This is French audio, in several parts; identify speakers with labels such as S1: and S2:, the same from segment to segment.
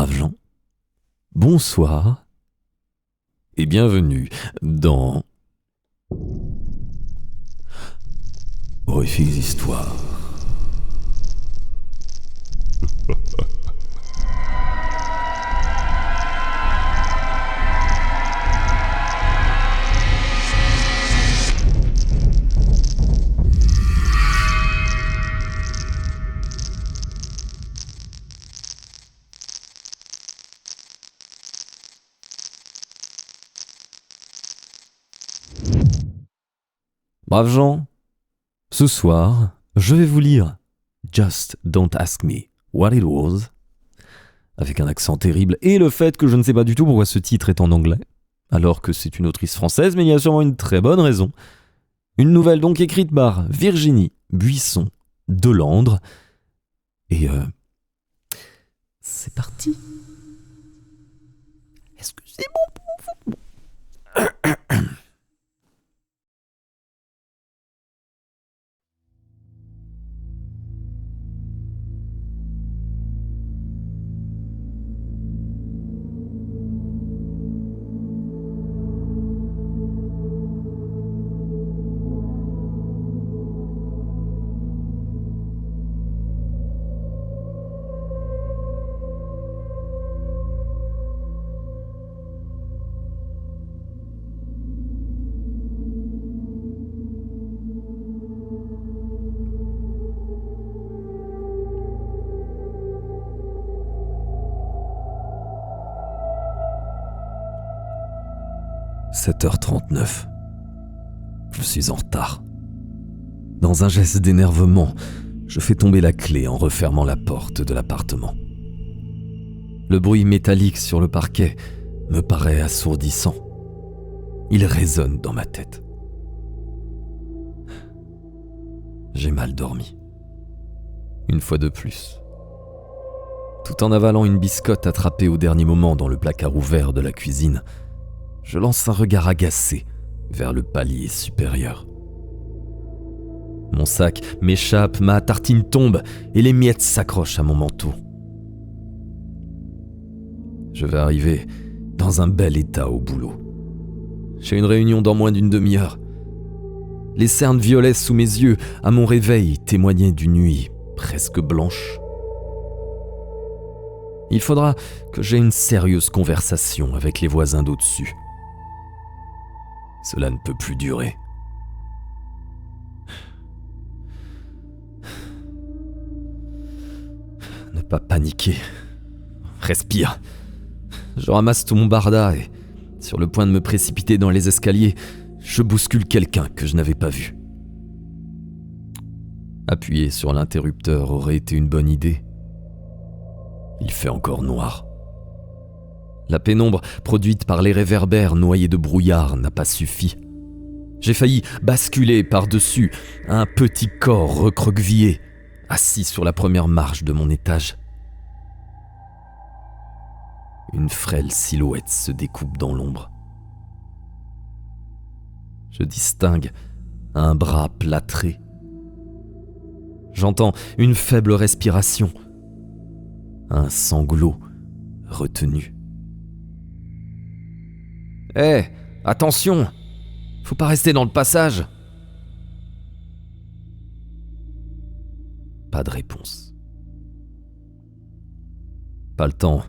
S1: braves gens, bonsoir et bienvenue dans Horrifiques Histoires. Braves gens, ce soir, je vais vous lire Just Don't Ask Me What It Was, avec un accent terrible et le fait que je ne sais pas du tout pourquoi ce titre est en anglais, alors que c'est une autrice française, mais il y a sûrement une très bonne raison. Une nouvelle donc écrite par Virginie Buisson Delandre, et c'est parti. Est-ce que c'est bon pour vous? 7h39. Je suis en retard. Dans un geste d'énervement, je fais tomber la clé en refermant la porte de l'appartement. Le bruit métallique sur le parquet me paraît assourdissant. Il résonne dans ma tête. J'ai mal dormi. Une fois de plus. Tout en avalant une biscotte attrapée au dernier moment dans le placard ouvert de la cuisine, je lance un regard agacé vers le palier supérieur. Mon sac m'échappe, ma tartine tombe et les miettes s'accrochent à mon manteau. Je vais arriver dans un bel état au boulot. J'ai une réunion dans moins d'une demi-heure. Les cernes violets sous mes yeux, à mon réveil, témoignaient d'une nuit presque blanche. Il faudra que j'aie une sérieuse conversation avec les voisins d'au-dessus. Cela ne peut plus durer. Ne pas paniquer. Respire. Je ramasse tout mon barda et, sur le point de me précipiter dans les escaliers, je bouscule quelqu'un que je n'avais pas vu. Appuyer sur l'interrupteur aurait été une bonne idée. Il fait encore noir. La pénombre produite par les réverbères noyés de brouillard n'a pas suffi. J'ai failli basculer par-dessus un petit corps recroquevillé, assis sur la première marche de mon étage. Une frêle silhouette se découpe dans l'ombre. Je distingue un bras plâtré. J'entends une faible respiration, un sanglot retenu. Hé, attention! Faut pas rester dans le passage! Pas de réponse. Pas le temps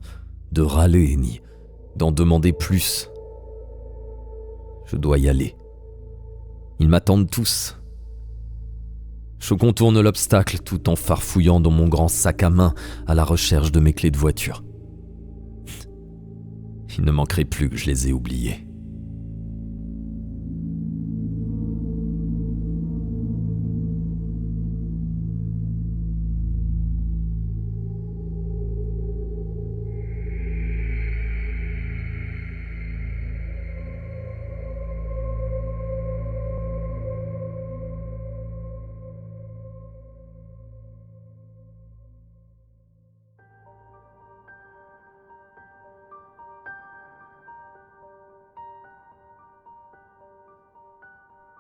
S1: de râler ni d'en demander plus. Je dois y aller. Ils m'attendent tous. Je contourne l'obstacle tout en farfouillant dans mon grand sac à main à la recherche de mes clés de voiture. Il ne manquerait plus que je les ai oubliés.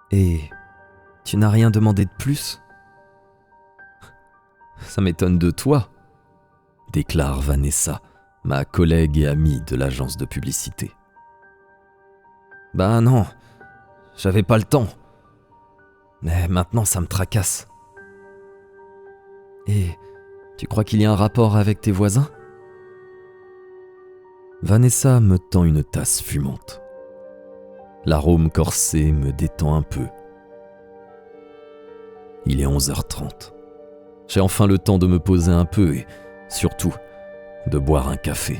S1: Et tu n'as rien demandé de plus ? Ça m'étonne de toi, déclare Vanessa, ma collègue et amie de l'agence de publicité. Ben non, j'avais pas le temps. Mais maintenant ça me tracasse. Et tu crois qu'il y a un rapport avec tes voisins ? Vanessa me tend une tasse fumante. L'arôme corsé me détend un peu. Il est 11h30. J'ai enfin le temps de me poser un peu et, surtout, de boire un café.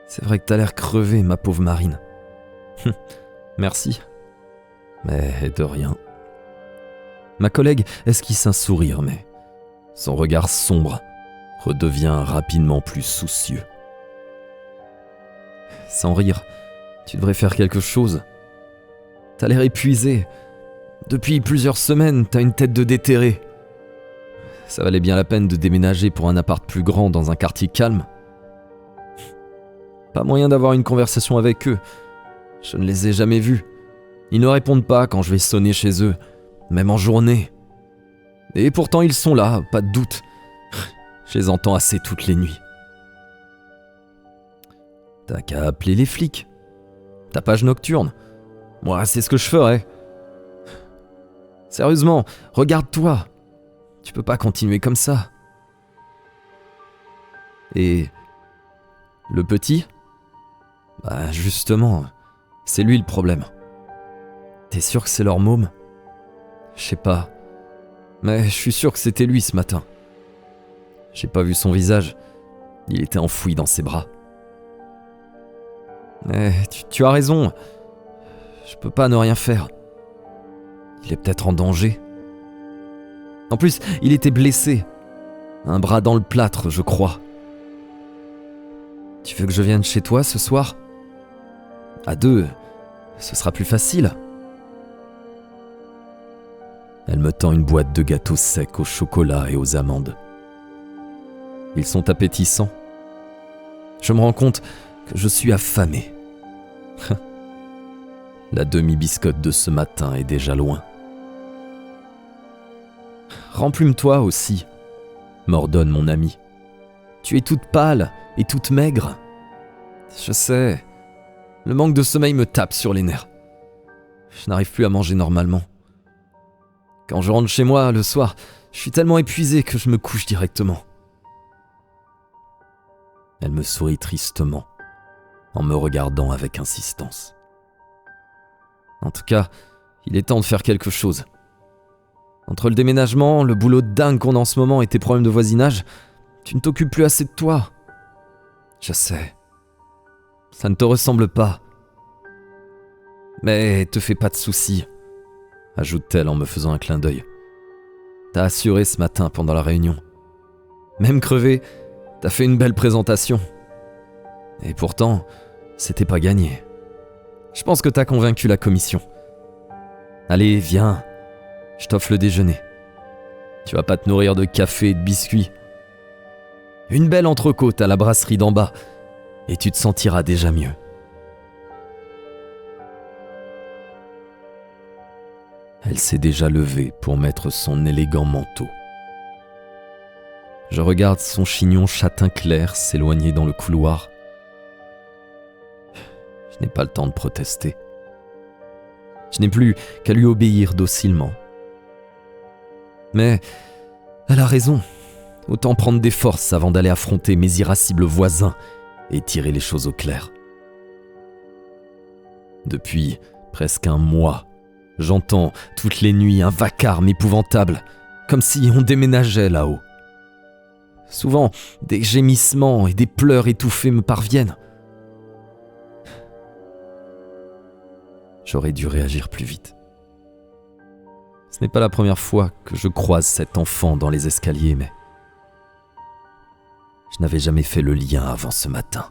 S1: C'est vrai que t'as l'air crevé, ma pauvre Marine. Merci. Mais de rien. Ma collègue esquisse un sourire, mais son regard sombre redevient rapidement plus soucieux. Sans rire, tu devrais faire quelque chose. T'as l'air épuisé. Depuis plusieurs semaines, t'as une tête de déterré. Ça valait bien la peine de déménager pour un appart plus grand dans un quartier calme. Pas moyen d'avoir une conversation avec eux. Je ne les ai jamais vus. Ils ne répondent pas quand je vais sonner chez eux, même en journée. Et pourtant ils sont là, pas de doute. Je les entends assez toutes les nuits. T'as qu'à appeler les flics. Tapage nocturne. Moi, c'est ce que je ferais. Sérieusement, regarde-toi. Tu peux pas continuer comme ça. Et le petit ? Bah justement, c'est lui le problème. T'es sûr que c'est leur môme ? Je sais pas. Mais je suis sûr que c'était lui ce matin. J'ai pas vu son visage. Il était enfoui dans ses bras. Mais tu as raison. Je peux pas ne rien faire. Il est peut-être en danger. En plus, il était blessé. Un bras dans le plâtre, je crois. Tu veux que je vienne chez toi ce soir ? À deux, ce sera plus facile. Elle me tend une boîte de gâteaux secs au chocolat et aux amandes. Ils sont appétissants. Je me rends compte que je suis affamé. La demi-biscotte de ce matin est déjà loin. Remplume-toi aussi, m'ordonne mon ami. Tu es toute pâle et toute maigre. Je sais, le manque de sommeil me tape sur les nerfs. Je n'arrive plus à manger normalement. Quand je rentre chez moi le soir, je suis tellement épuisé que je me couche directement. Elle me sourit tristement, en me regardant avec insistance. En tout cas, il est temps de faire quelque chose. Entre le déménagement, le boulot de dingue qu'on a en ce moment et tes problèmes de voisinage, tu ne t'occupes plus assez de toi. Je sais. Ça ne te ressemble pas. Mais te fais pas de soucis, ajoute-t-elle en me faisant un clin d'œil. T'as assuré ce matin pendant la réunion. Même crevé, t'as fait une belle présentation. Et pourtant, c'était pas gagné. Je pense que t'as convaincu la commission. Allez, viens, je t'offre le déjeuner. Tu vas pas te nourrir de café et de biscuits. Une belle entrecôte à la brasserie d'en bas, et tu te sentiras déjà mieux. Elle s'est déjà levée pour mettre son élégant manteau. Je regarde son chignon châtain clair s'éloigner dans le couloir. Je n'ai pas le temps de protester. Je n'ai plus qu'à lui obéir docilement. Mais elle a raison. Autant prendre des forces avant d'aller affronter mes irascibles voisins et tirer les choses au clair. Depuis presque un mois, j'entends toutes les nuits un vacarme épouvantable, comme si on déménageait là-haut. Souvent, des gémissements et des pleurs étouffés me parviennent. J'aurais dû réagir plus vite. Ce n'est pas la première fois que je croise cet enfant dans les escaliers, mais je n'avais jamais fait le lien avant ce matin.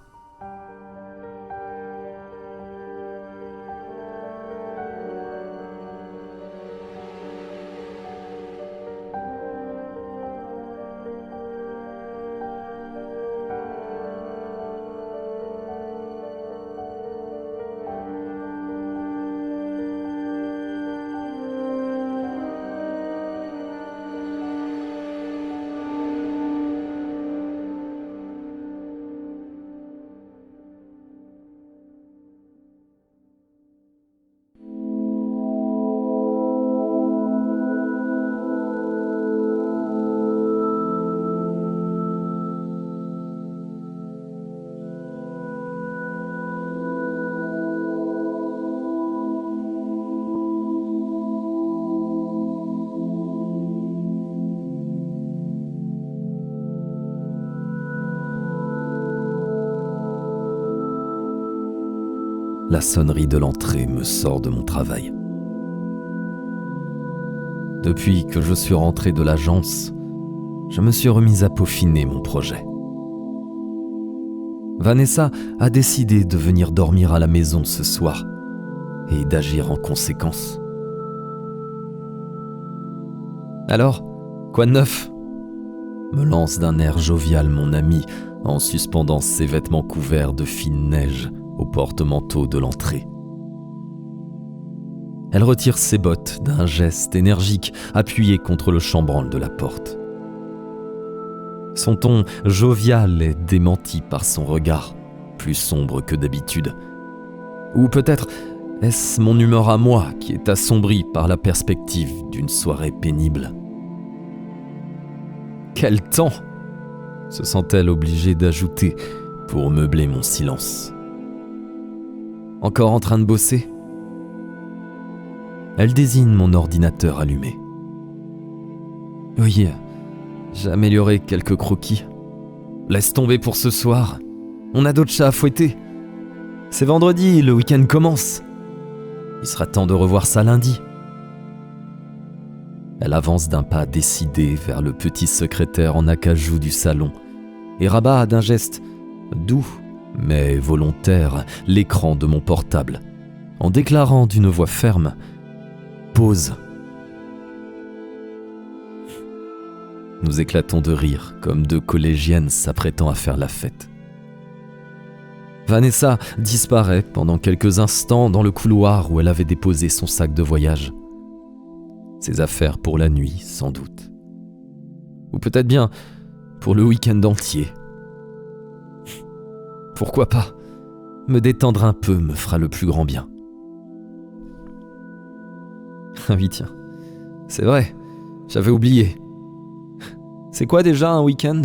S1: la sonnerie de l'entrée me sort de mon travail. Depuis que je suis rentré de l'agence, je me suis remise à peaufiner mon projet. Vanessa a décidé de venir dormir à la maison ce soir et d'agir en conséquence. Alors, quoi de neuf ? Me lance d'un air jovial mon ami en suspendant ses vêtements couverts de fine neige au porte-manteau de l'entrée. Elle retire ses bottes d'un geste énergique appuyé contre le chambranle de la porte. Son ton jovial est démenti par son regard, plus sombre que d'habitude. Ou peut-être est-ce mon humeur à moi qui est assombrie par la perspective d'une soirée pénible. Quel temps ! Se sent-elle obligée d'ajouter pour meubler mon silence. Encore en train de bosser ? Elle désigne mon ordinateur allumé. Oui, j'ai amélioré quelques croquis. Laisse tomber pour ce soir. On a d'autres chats à fouetter. C'est vendredi, le week-end commence. Il sera temps de revoir ça lundi. Elle avance d'un pas décidé vers le petit secrétaire en acajou du salon et rabat d'un geste doux mais volontaire l'écran de mon portable en déclarant d'une voix ferme « Pause ». Nous éclatons de rire comme deux collégiennes s'apprêtant à faire la fête. Vanessa disparaît pendant quelques instants dans le couloir où elle avait déposé son sac de voyage. Ses affaires pour la nuit, sans doute. Ou peut-être bien pour le week-end entier. Pourquoi pas ? Me détendre un peu me fera le plus grand bien. Ah oui, tiens. C'est vrai, j'avais oublié. C'est quoi déjà un week-end ?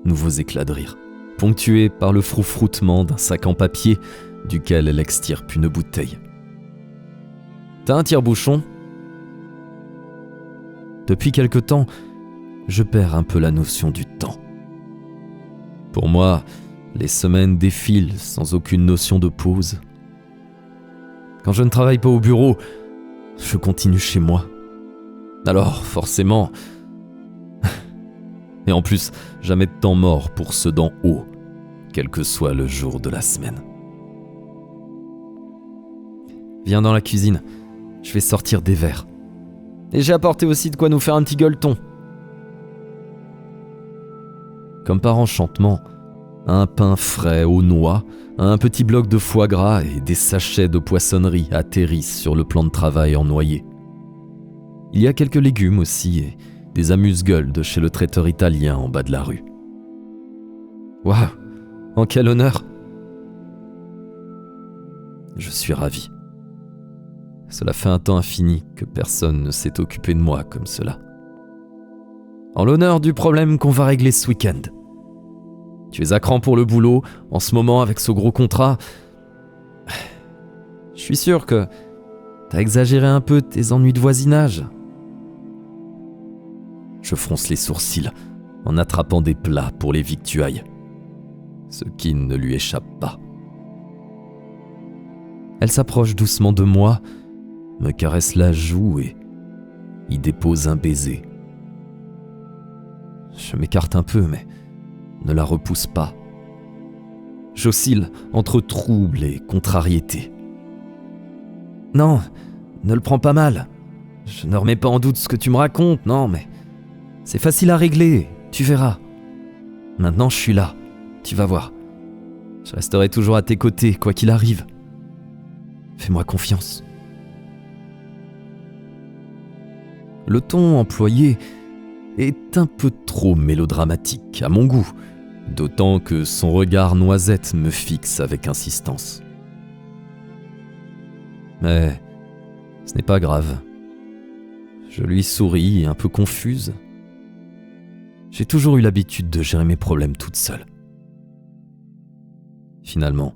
S1: Nouveaux éclats de rire, ponctués par le froufroutement d'un sac en papier duquel elle extirpe une bouteille. T'as un tire-bouchon ? Depuis quelque temps, je perds un peu la notion du temps. Pour moi, les semaines défilent sans aucune notion de pause. Quand je ne travaille pas au bureau, je continue chez moi. Alors, forcément... Et en plus, jamais de temps mort pour ceux d'en haut, quel que soit le jour de la semaine. Viens dans la cuisine. Je vais sortir des verres. Et j'ai apporté aussi de quoi nous faire un petit gueuleton. Comme par enchantement, un pain frais aux noix, un petit bloc de foie gras et des sachets de poissonnerie atterrissent sur le plan de travail en noyer. Il y a quelques légumes aussi et des amuse-gueules de chez le traiteur italien en bas de la rue. Waouh, en quel honneur ! Je suis ravi. Cela fait un temps infini que personne ne s'est occupé de moi comme cela. En l'honneur du problème qu'on va régler ce week-end. Tu es à cran pour le boulot, en ce moment avec ce gros contrat. Je suis sûr que t'as exagéré un peu tes ennuis de voisinage. Je fronce les sourcils en attrapant des plats pour les victuailles, ce qui ne lui échappe pas. Elle s'approche doucement de moi, me caresse la joue et y dépose un baiser. Je m'écarte un peu, mais ne la repousse pas. J'oscille entre trouble et contrariété. Non, ne le prends pas mal. Je ne remets pas en doute ce que tu me racontes, non, mais c'est facile à régler, tu verras. Maintenant, je suis là, tu vas voir. Je resterai toujours à tes côtés, quoi qu'il arrive. Fais-moi confiance. Le ton employé est un peu trop mélodramatique à mon goût, d'autant que son regard noisette me fixe avec insistance. Mais ce n'est pas grave. Je lui souris, un peu confuse. J'ai toujours eu l'habitude de gérer mes problèmes toute seule. Finalement,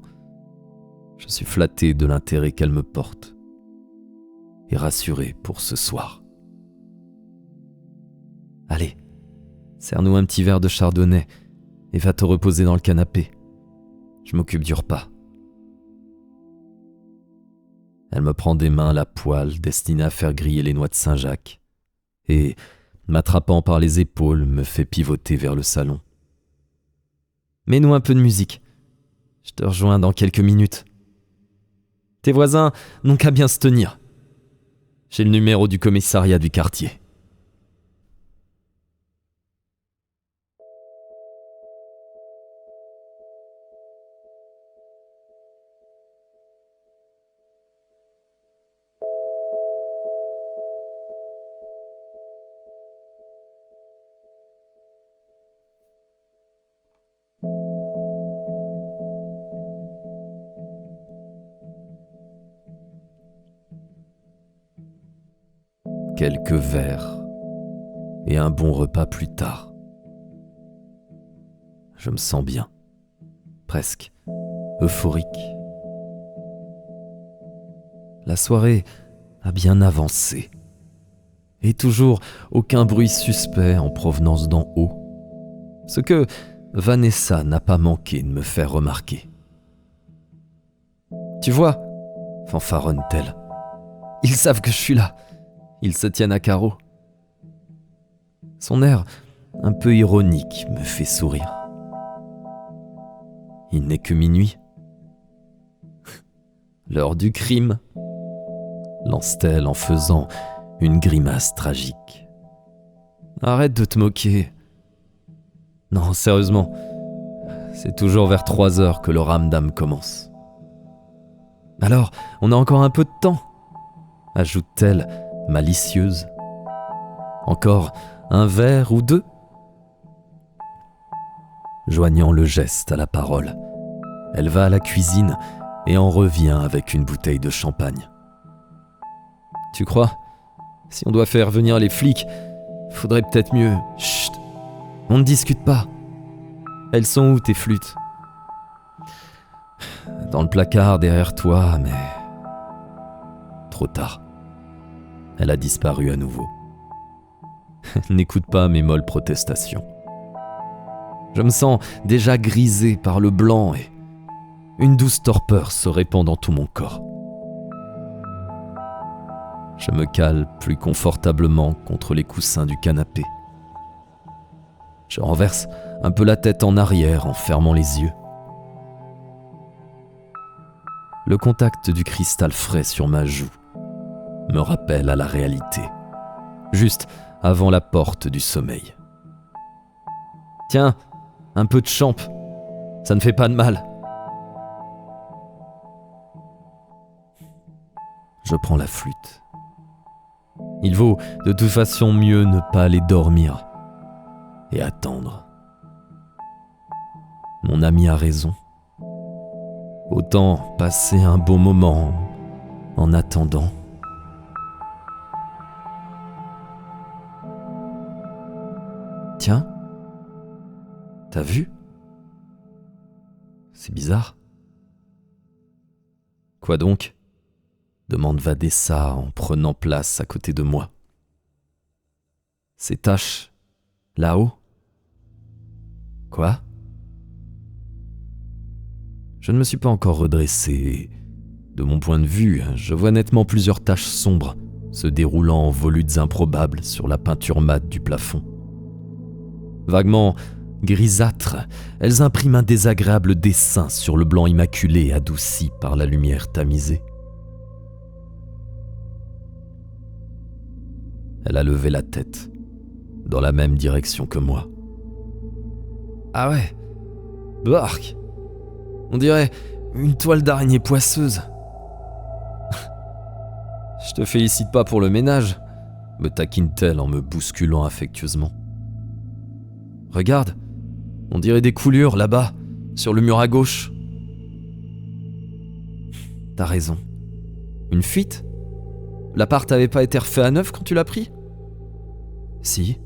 S1: je suis flatté de l'intérêt qu'elle me porte et rassuré pour ce soir. Allez, serre-nous un petit verre de chardonnay et va te reposer dans le canapé. Je m'occupe du repas. Elle me prend des mains la poêle destinée à faire griller les noix de Saint-Jacques et, m'attrapant par les épaules, me fait pivoter vers le salon. Mets-nous un peu de musique. Je te rejoins dans quelques minutes. Tes voisins n'ont qu'à bien se tenir. J'ai le numéro du commissariat du quartier. Quelques verres et un bon repas plus tard. Je me sens bien, presque euphorique. La soirée a bien avancé et toujours aucun bruit suspect en provenance d'en haut, ce que Vanessa n'a pas manqué de me faire remarquer. Tu vois, fanfaronne-t-elle, ils savent que je suis là. Ils se tiennent à carreau. Son air un peu ironique me fait sourire. Il n'est que minuit. L'heure du crime, lance-t-elle en faisant une grimace tragique. Arrête de te moquer. Non, sérieusement, c'est toujours vers 3 heures que le ramdam commence. Alors, on a encore un peu de temps, ajoute-t-elle malicieuse. Encore un verre ou deux? Joignant le geste à la parole, elle va à la cuisine et en revient avec une bouteille de champagne. Tu crois? Si on doit faire venir les flics, faudrait peut-être mieux... Chut! On ne discute pas. Elles sont où tes flûtes? Dans le placard derrière toi, mais... Trop tard. Elle a disparu à nouveau. N'écoute pas mes molles protestations. Je me sens déjà grisé par le blanc et une douce torpeur se répand dans tout mon corps. Je me cale plus confortablement contre les coussins du canapé. Je renverse un peu la tête en arrière en fermant les yeux. Le contact du cristal frais sur ma joue me rappelle à la réalité, juste avant la porte du sommeil. Tiens, un peu de champ, ça ne fait pas de mal. Je prends la flûte. Il vaut de toute façon mieux ne pas aller dormir et attendre. Mon ami a raison. Autant passer un bon moment en attendant. Tiens, t'as vu? C'est bizarre. Quoi donc? Demande Vanessa en prenant place à côté de moi. Ces taches, là-haut? Quoi? Je ne me suis pas encore redressé. De mon point de vue, je vois nettement plusieurs taches sombres se déroulant en volutes improbables sur la peinture mate du plafond. Vaguement grisâtres, elles impriment un désagréable dessin sur le blanc immaculé adouci par la lumière tamisée. Elle a levé la tête, dans la même direction que moi. Ah ouais, bark! On dirait une toile d'araignée poisseuse. Je te félicite pas pour le ménage, me taquine-t-elle en me bousculant affectueusement. Regarde, on dirait des coulures là-bas, sur le mur à gauche. T'as raison. Une fuite? L'appart avait pas été refait à neuf quand tu l'as pris? Si.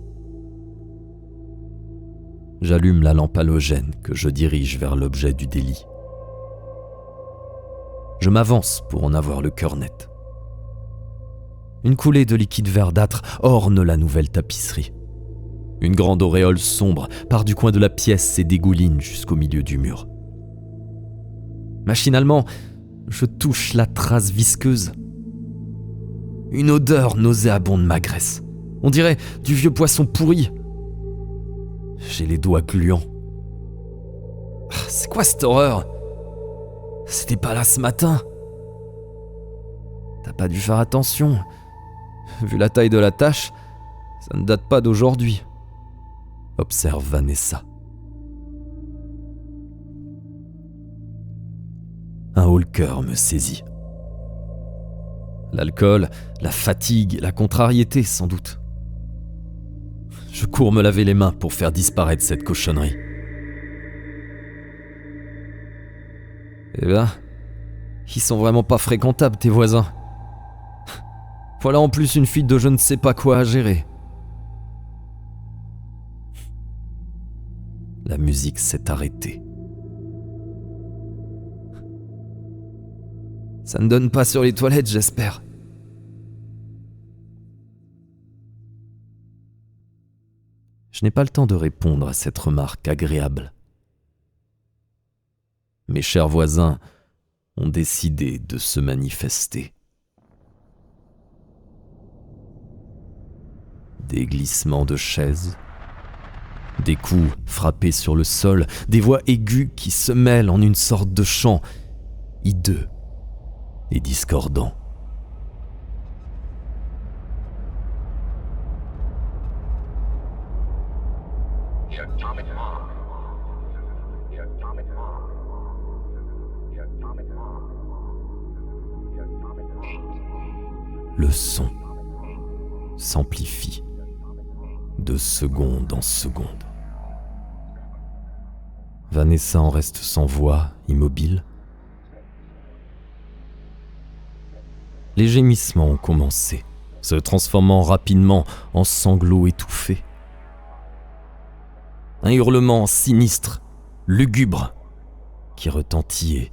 S1: J'allume la lampe halogène que je dirige vers l'objet du délit. Je m'avance pour en avoir le cœur net. Une coulée de liquide verdâtre orne la nouvelle tapisserie. Une grande auréole sombre part du coin de la pièce et dégouline jusqu'au milieu du mur. Machinalement, je touche la trace visqueuse. Une odeur nauséabonde m'agresse. On dirait du vieux poisson pourri. J'ai les doigts gluants. C'est quoi cette horreur? C'était pas là ce matin. T'as pas dû faire attention. Vu la taille de la tache, ça ne date pas d'aujourd'hui. Observe Vanessa. Un haut-le-cœur me saisit. L'alcool, la fatigue, la contrariété sans doute. Je cours me laver les mains pour faire disparaître cette cochonnerie. Eh ben, ils sont vraiment pas fréquentables tes voisins. Voilà en plus une fuite de je ne sais pas quoi à gérer. La musique s'est arrêtée. Ça ne donne pas sur les toilettes, j'espère. Je n'ai pas le temps de répondre à cette remarque agréable. Mes chers voisins ont décidé de se manifester. Des glissements de chaises, des coups frappés sur le sol, des voix aiguës qui se mêlent en une sorte de chant hideux et discordant. Le son s'amplifie de seconde en seconde. Vanessa en reste sans voix, immobile. Les gémissements ont commencé, se transformant rapidement en sanglots étouffés. Un hurlement sinistre, lugubre, qui retentit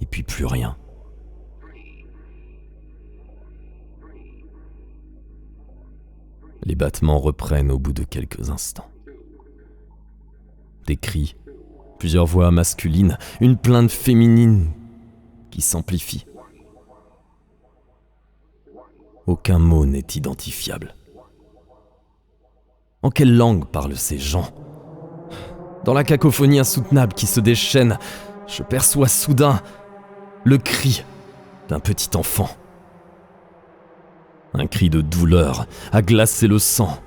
S1: et puis plus rien. Les battements reprennent au bout de quelques instants. Des cris, plusieurs voix masculines, une plainte féminine qui s'amplifie. Aucun mot n'est identifiable. En quelle langue parlent ces gens? Dans la cacophonie insoutenable qui se déchaîne, je perçois soudain le cri d'un petit enfant. Un cri de douleur a glacé le sang.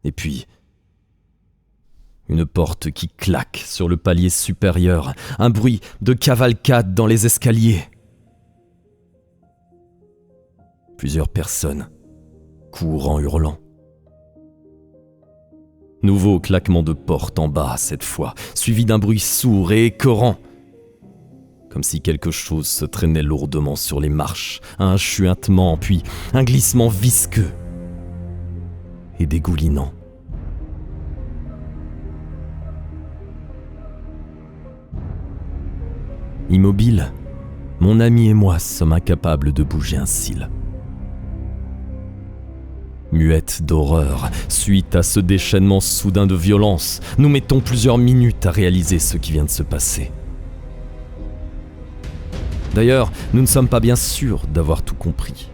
S1: Et puis, une porte qui claque sur le palier supérieur, un bruit de cavalcade dans les escaliers. Plusieurs personnes courent en hurlant. Nouveau claquement de porte en bas cette fois, suivi d'un bruit sourd et écœurant. Comme si quelque chose se traînait lourdement sur les marches, un chuintement, puis un glissement visqueux et dégoulinant. Immobile, mon ami et moi sommes incapables de bouger un cil. Muette d'horreur, suite à ce déchaînement soudain de violence, nous mettons plusieurs minutes à réaliser ce qui vient de se passer. D'ailleurs, nous ne sommes pas bien sûrs d'avoir tout compris.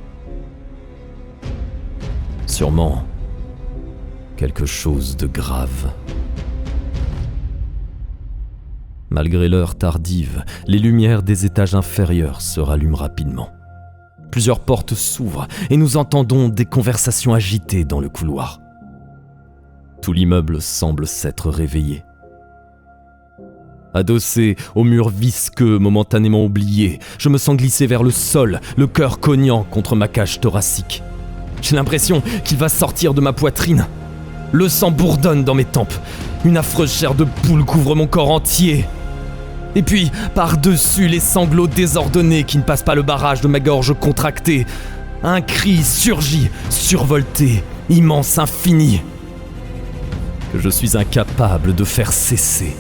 S1: Sûrement, quelque chose de grave. Malgré l'heure tardive, les lumières des étages inférieurs se rallument rapidement. Plusieurs portes s'ouvrent et nous entendons des conversations agitées dans le couloir. Tout l'immeuble semble s'être réveillé. Adossé au mur visqueux momentanément oublié, je me sens glisser vers le sol, le cœur cognant contre ma cage thoracique. J'ai l'impression qu'il va sortir de ma poitrine. Le sang bourdonne dans mes tempes. Une affreuse chair de poule couvre mon corps entier. Et puis, par-dessus les sanglots désordonnés qui ne passent pas le barrage de ma gorge contractée, un cri surgit, survolté, immense, infini, que je suis incapable de faire cesser.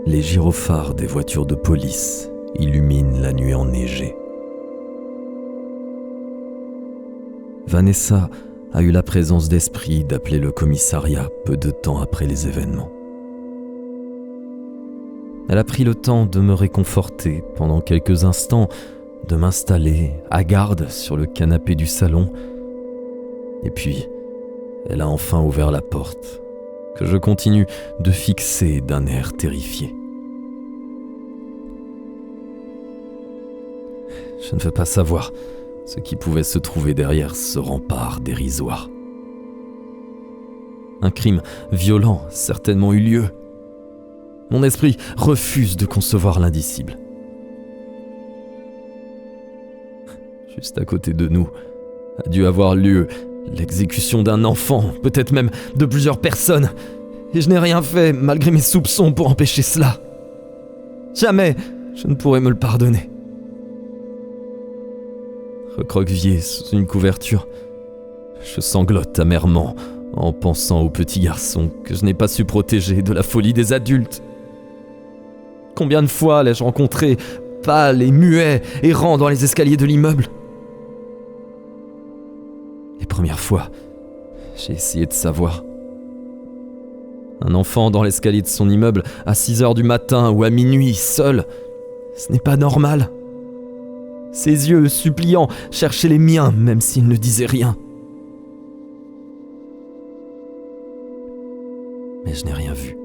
S1: Les gyrophares des voitures de police illuminent la nuit enneigée. Vanessa a eu la présence d'esprit d'appeler le commissariat peu de temps après les événements. Elle a pris le temps de me réconforter pendant quelques instants, de m'installer à garde sur le canapé du salon. Et puis, elle a enfin ouvert la porte, que je continue de fixer d'un air terrifié. Je ne veux pas savoir ce qui pouvait se trouver derrière ce rempart dérisoire. Un crime violent certainement eut lieu. Mon esprit refuse de concevoir l'indicible. Juste à côté de nous a dû avoir lieu l'exécution d'un enfant, peut-être même de plusieurs personnes, et je n'ai rien fait malgré mes soupçons pour empêcher cela. Jamais je ne pourrai me le pardonner. Recroquevillé sous une couverture, je sanglote amèrement en pensant au petit garçon que je n'ai pas su protéger de la folie des adultes. Combien de fois l'ai-je rencontré, pâle et muet, errant dans les escaliers de l'immeuble? Les premières fois, j'ai essayé de savoir. Un enfant dans l'escalier de son immeuble à 6h du matin ou à minuit, seul, ce n'est pas normal. Ses yeux, suppliants, cherchaient les miens, même s'il ne disait rien. Mais je n'ai rien vu.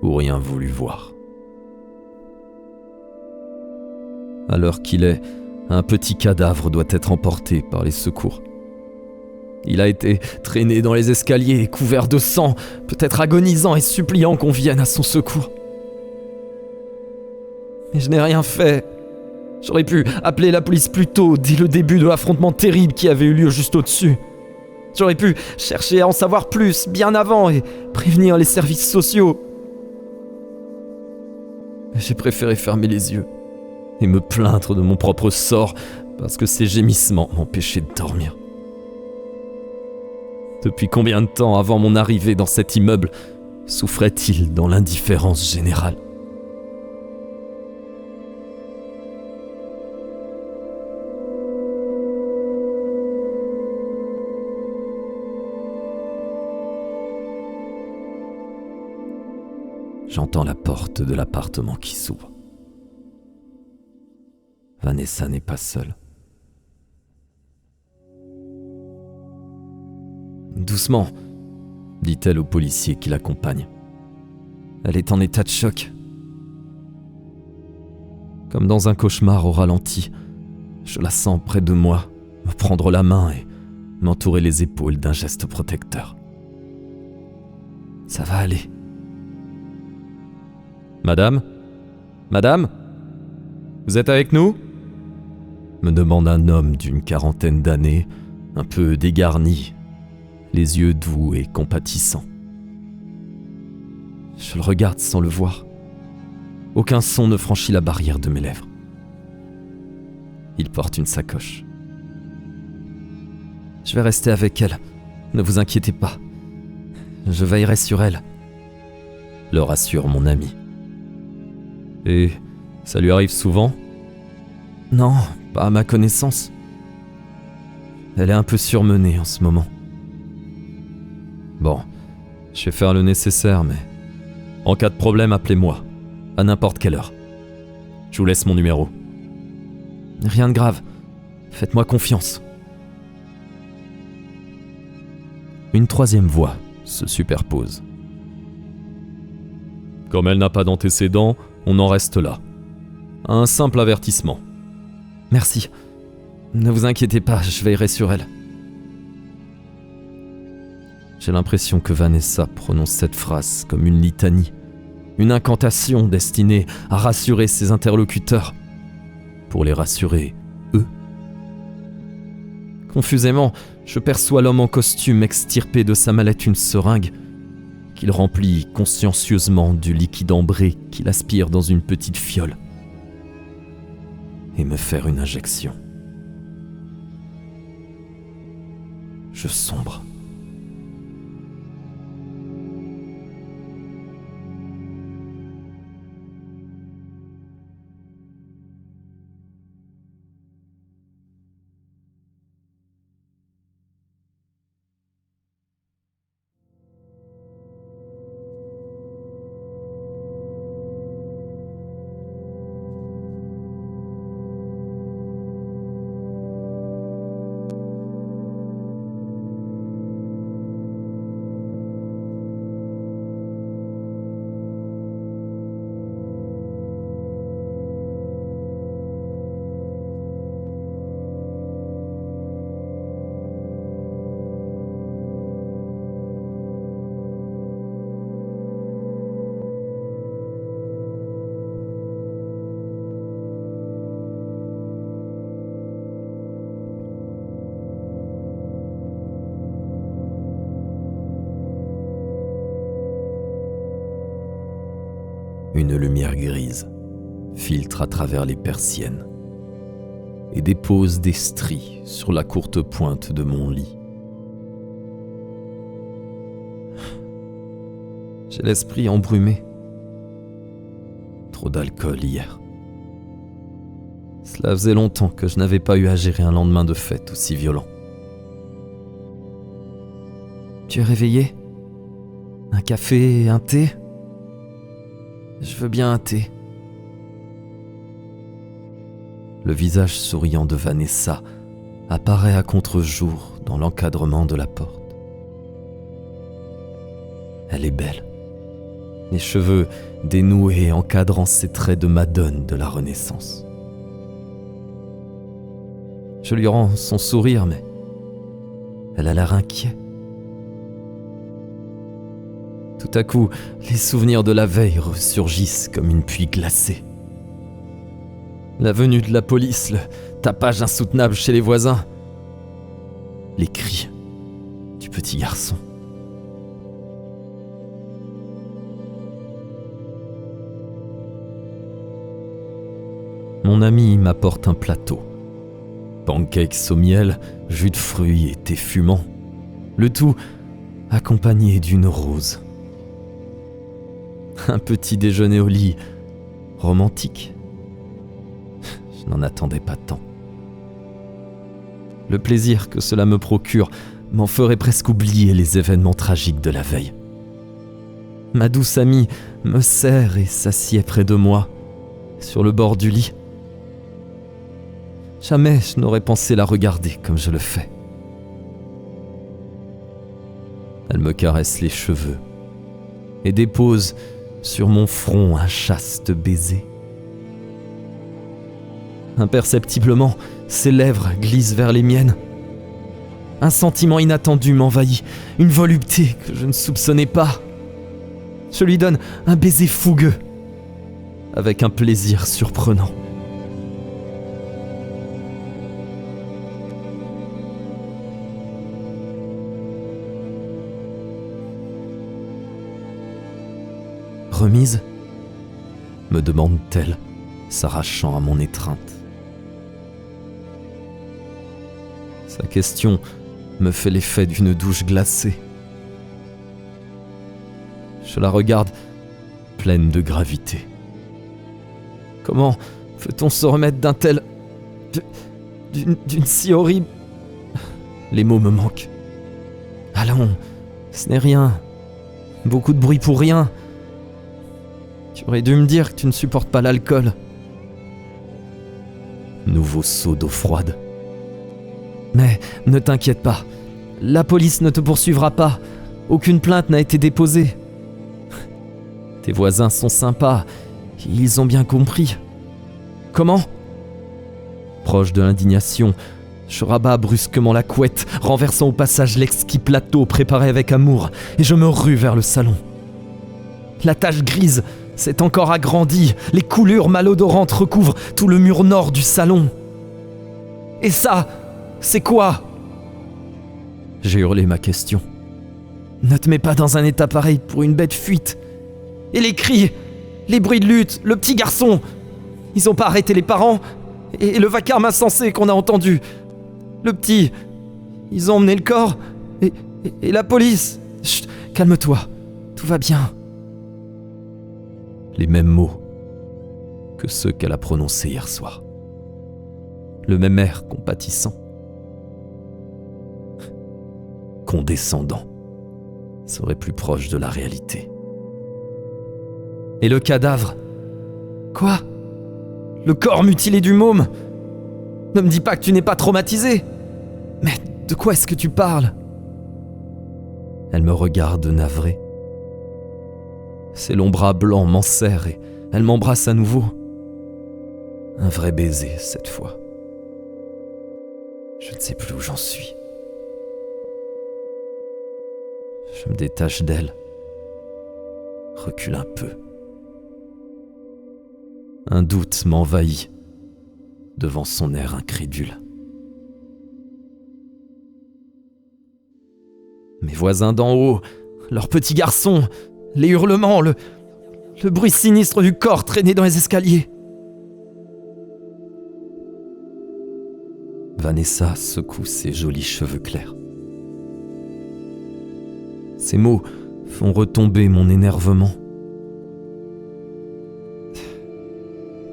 S1: Ou rien voulu voir. À l'heure qu'il est, un petit cadavre doit être emporté par les secours. Il a été traîné dans les escaliers, couvert de sang, peut-être agonisant et suppliant qu'on vienne à son secours. Mais je n'ai rien fait. J'aurais pu appeler la police plus tôt, dès le début de l'affrontement terrible qui avait eu lieu juste au-dessus. J'aurais pu chercher à en savoir plus, bien avant, et prévenir les services sociaux. Mais j'ai préféré fermer les yeux et me plaindre de mon propre sort parce que ces gémissements m'empêchaient de dormir. Depuis combien de temps avant mon arrivée dans cet immeuble souffrait-il dans l'indifférence générale ? J'entends la porte de l'appartement qui s'ouvre. Vanessa n'est pas seule. « Doucement », dit-elle au policier qui l'accompagne. Elle est en état de choc. Comme dans un cauchemar au ralenti, je la sens près de moi, me prendre la main et m'entourer les épaules d'un geste protecteur. Ça va aller. Madame ? Madame ? Vous êtes avec nous ? Me demande un homme d'une quarantaine d'années, un peu dégarni, les yeux doux et compatissants. Je le regarde sans le voir. Aucun son ne franchit la barrière de mes lèvres. Il porte une sacoche. Je vais rester avec elle, ne vous inquiétez pas. Je veillerai sur elle, le rassure mon ami. Et ça lui arrive souvent ? Non, pas à ma connaissance. Elle est un peu surmenée en ce moment. Bon, je vais faire le nécessaire, mais en cas de problème, appelez-moi, à n'importe quelle heure. Je vous laisse mon numéro. Rien de grave, faites-moi confiance. Une troisième voix se superpose. Comme elle n'a pas d'antécédents, on en reste là. Un simple avertissement. Merci. Ne vous inquiétez pas, je veillerai sur elle. J'ai l'impression que Vanessa prononce cette phrase comme une litanie, une incantation destinée à rassurer ses interlocuteurs, pour les rassurer, eux. Confusément, je perçois l'homme en costume extirper de sa mallette une seringue qu'il remplit consciencieusement du liquide ambré qu'il aspire dans une petite fiole et me faire une injection. Je sombre. Une lumière grise filtre à travers les persiennes et dépose des stries sur la courte pointe de mon lit. J'ai l'esprit embrumé. Trop d'alcool hier. Cela faisait longtemps que je n'avais pas eu à gérer un lendemain de fête aussi violent. Tu es réveillé? Un café et un thé? Je veux bien un thé. Le visage souriant de Vanessa apparaît à contre-jour dans l'encadrement de la porte. Elle est belle. Les cheveux dénoués encadrant ses traits de madone de la Renaissance. Je lui rends son sourire, mais elle a l'air inquiète. Tout à coup, les souvenirs de la veille ressurgissent comme une pluie glacée. La venue de la police, le tapage insoutenable chez les voisins, les cris du petit garçon. Mon ami m'apporte un plateau. Pancakes au miel, jus de fruits et thé fumant. Le tout accompagné d'une rose. Un petit déjeuner au lit romantique. Je n'en attendais pas tant. Le plaisir que cela me procure m'en ferait presque oublier les événements tragiques de la veille. Ma douce amie me serre et s'assied près de moi, sur le bord du lit. Jamais je n'aurais pensé la regarder comme je le fais. Elle me caresse les cheveux et dépose sur mon front un chaste baiser. Imperceptiblement, ses lèvres glissent vers les miennes. Un sentiment inattendu m'envahit, une volupté que je ne soupçonnais pas. Je lui donne un baiser fougueux, avec un plaisir surprenant. Remise ? Me demande-t-elle, s'arrachant à mon étreinte. Sa question me fait l'effet d'une douche glacée. Je la regarde, pleine de gravité. Comment peut-on se remettre d'un tel... d'une si horrible... Les mots me manquent. Allons, ce n'est rien. Beaucoup de bruit pour rien. Tu aurais dû me dire que tu ne supportes pas l'alcool. Nouveau seau d'eau froide. Mais ne t'inquiète pas, la police ne te poursuivra pas. Aucune plainte n'a été déposée. Tes voisins sont sympas, ils ont bien compris. Comment ? Proche de l'indignation, je rabats brusquement la couette, renversant au passage l'exquis plateau préparé avec amour, et je me rue vers le salon. La tache grise s'est encore agrandie, les coulures malodorantes recouvrent tout le mur nord du salon. Et ça, c'est quoi ? J'ai hurlé ma question. Ne te mets pas dans un état pareil pour une bête fuite. Et les cris, les bruits de lutte, le petit garçon, ils ont pas arrêté les parents, et le vacarme insensé qu'on a entendu. Le petit, ils ont emmené le corps, et la police. Chut, calme-toi, tout va bien. Les mêmes mots que ceux qu'elle a prononcés hier soir. Le même air compatissant. Condescendant serait plus proche de la réalité. Et le cadavre ? Quoi ? Le corps mutilé du môme ? Ne me dis pas que tu n'es pas traumatisé. Mais de quoi est-ce que tu parles ? Elle me regarde navrée. Ses longs bras blancs m'enserrent et elle m'embrasse à nouveau. Un vrai baiser cette fois. Je ne sais plus où j'en suis. Je me détache d'elle. Recule un peu. Un doute m'envahit devant son air incrédule. Mes voisins d'en haut, leur petit garçon, les hurlements, le Le bruit sinistre du corps traîné dans les escaliers. Vanessa secoue ses jolis cheveux clairs. Ces mots font retomber mon énervement.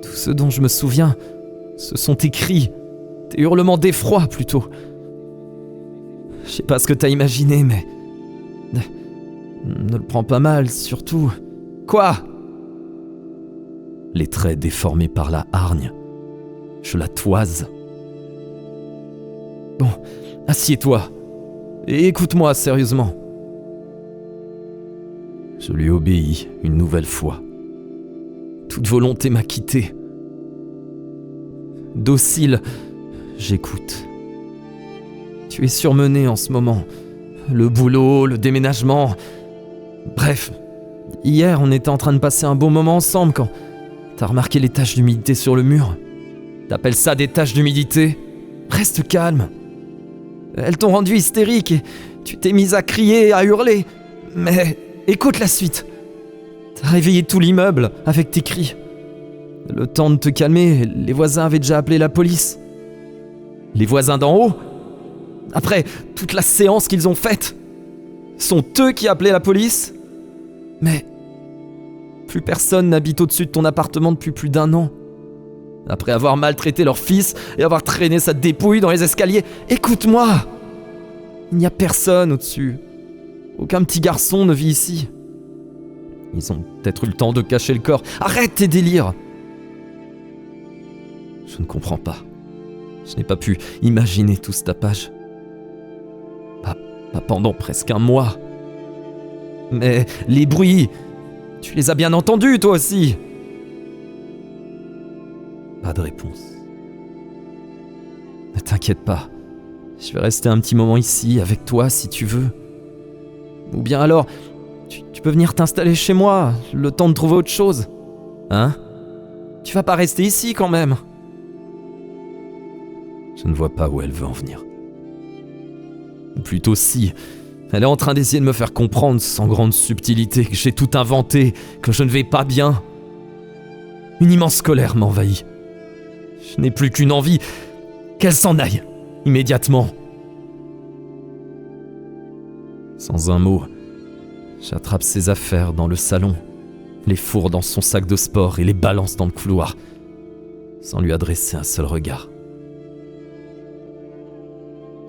S1: Tout ce dont je me souviens, ce sont tes cris, tes hurlements d'effroi plutôt. Je sais pas ce que t'as imaginé, mais... Ne le prends pas mal, surtout... Quoi ? Les traits déformés par la hargne. Je la toise. Bon, assieds-toi et écoute-moi sérieusement. Je lui obéis une nouvelle fois. Toute volonté m'a quitté. Docile, j'écoute. Tu es surmené en ce moment. Le boulot, le déménagement... Bref, hier on était en train de passer un bon moment ensemble quand t'as remarqué les taches d'humidité sur le mur. T'appelles ça des taches d'humidité ? Reste calme. Elles t'ont rendu hystérique et tu t'es mise à crier, à hurler. Mais écoute la suite. T'as réveillé tout l'immeuble avec tes cris. Le temps de te calmer, les voisins avaient déjà appelé la police. Les voisins d'en haut, après toute la séance qu'ils ont faite, sont eux qui appelaient la police. Mais plus personne n'habite au-dessus de ton appartement depuis plus d'1 an. Après avoir maltraité leur fils et avoir traîné sa dépouille dans les escaliers. Écoute-moi! Il n'y a personne au-dessus. Aucun petit garçon ne vit ici. Ils ont peut-être eu le temps de cacher le corps. Arrête tes délires! Je ne comprends pas. Je n'ai pas pu imaginer tout ce tapage. Pas pendant presque 1 mois. Mais les bruits, tu les as bien entendus toi aussi. Pas de réponse. Ne t'inquiète pas. Je vais rester un petit moment ici avec toi si tu veux. Ou bien alors, tu peux venir t'installer chez moi, le temps de trouver autre chose. Hein ? Tu vas pas rester ici quand même. Je ne vois pas où elle veut en venir. Ou plutôt si, elle est en train d'essayer de me faire comprendre sans grande subtilité que j'ai tout inventé, que je ne vais pas bien. Une immense colère m'envahit. Je n'ai plus qu'une envie, qu'elle s'en aille, immédiatement. Sans un mot, j'attrape ses affaires dans le salon, les fourre dans son sac de sport et les balance dans le couloir, sans lui adresser un seul regard.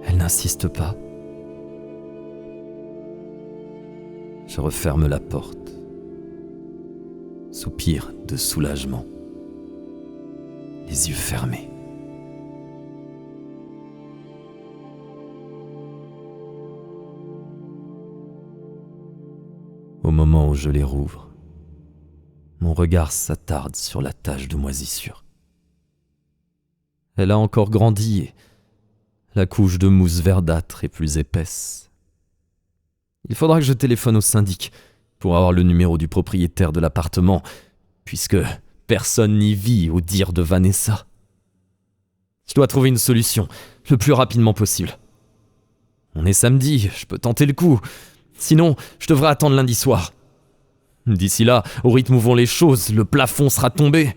S1: Elle n'insiste pas. Je referme la porte. Soupir de soulagement. Les yeux fermés. Au moment où je les rouvre, mon regard s'attarde sur la tache de moisissure. Elle a encore grandi et la couche de mousse verdâtre est plus épaisse. Il faudra que je téléphone au syndic pour avoir le numéro du propriétaire de l'appartement, puisque personne n'y vit au dire de Vanessa. Je dois trouver une solution le plus rapidement possible. On est samedi, je peux tenter le coup. Sinon, je devrais attendre lundi soir. D'ici là, au rythme où vont les choses, le plafond sera tombé.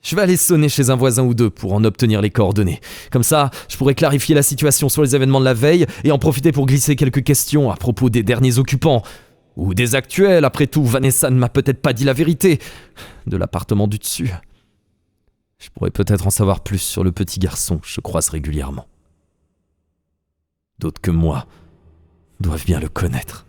S1: Je vais aller sonner chez un voisin ou deux pour en obtenir les coordonnées. Comme ça, je pourrai clarifier la situation sur les événements de la veille et en profiter pour glisser quelques questions à propos des derniers occupants. Ou des actuels, après tout, Vanessa ne m'a peut-être pas dit la vérité. De l'appartement du dessus. Je pourrais peut-être en savoir plus sur le petit garçon que je croise régulièrement. D'autres que moi doivent bien le connaître.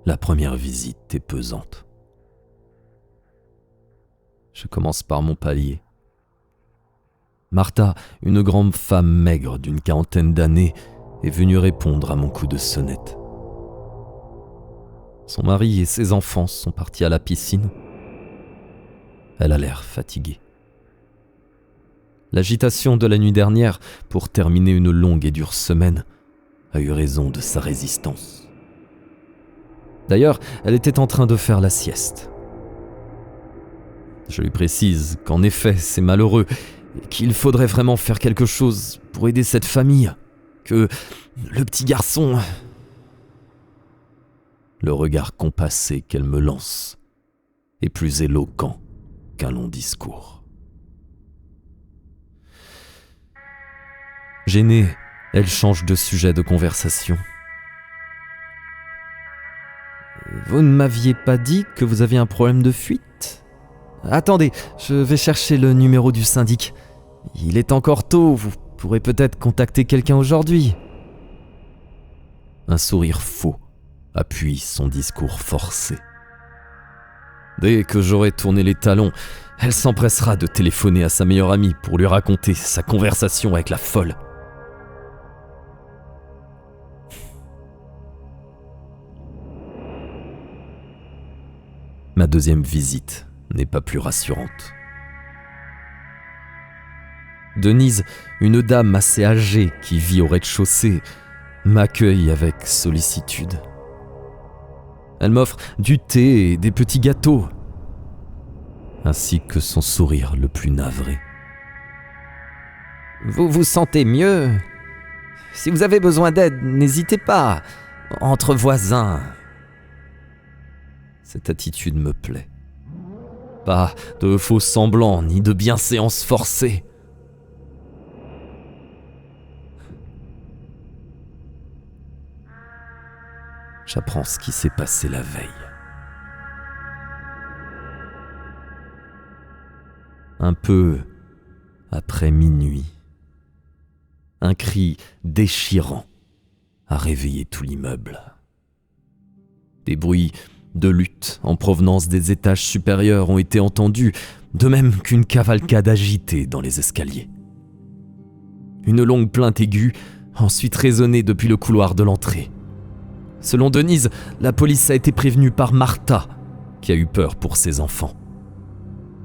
S1: La première visite est pesante. Je commence par mon palier. Martha, une grande femme maigre d'une 40aine d'années, est venue répondre à mon coup de sonnette. Son mari et ses enfants sont partis à la piscine. Elle a l'air fatiguée. L'agitation de la nuit dernière, pour terminer une longue et dure semaine, a eu raison de sa résistance. D'ailleurs, elle était en train de faire la sieste. Je lui précise qu'en effet, c'est malheureux et qu'il faudrait vraiment faire quelque chose pour aider cette famille, que le petit garçon... Le regard compassé qu'elle me lance est plus éloquent qu'un long discours. Gênée, elle change de sujet de conversation. Vous ne m'aviez pas dit que vous aviez un problème de fuite ? Attendez, je vais chercher le numéro du syndic. Il est encore tôt, vous pourrez peut-être contacter quelqu'un aujourd'hui. Un sourire faux appuie son discours forcé. Dès que j'aurai tourné les talons, elle s'empressera de téléphoner à sa meilleure amie pour lui raconter sa conversation avec la folle. Ma deuxième visite n'est pas plus rassurante. Denise, une dame assez âgée qui vit au rez-de-chaussée, m'accueille avec sollicitude. Elle m'offre du thé et des petits gâteaux, ainsi que son sourire le plus navré. Vous vous sentez mieux ? Si vous avez besoin d'aide, n'hésitez pas, entre voisins. Cette attitude me plaît. Pas de faux semblants ni de bienséance forcée. J'apprends ce qui s'est passé la veille. Un peu après minuit, un cri déchirant a réveillé tout l'immeuble. Des bruits de lutte en provenance des étages supérieurs ont été entendus, de même qu'une cavalcade agitée dans les escaliers. Une longue plainte aiguë a ensuite résonné depuis le couloir de l'entrée. Selon Denise, la police a été prévenue par Martha, qui a eu peur pour ses enfants.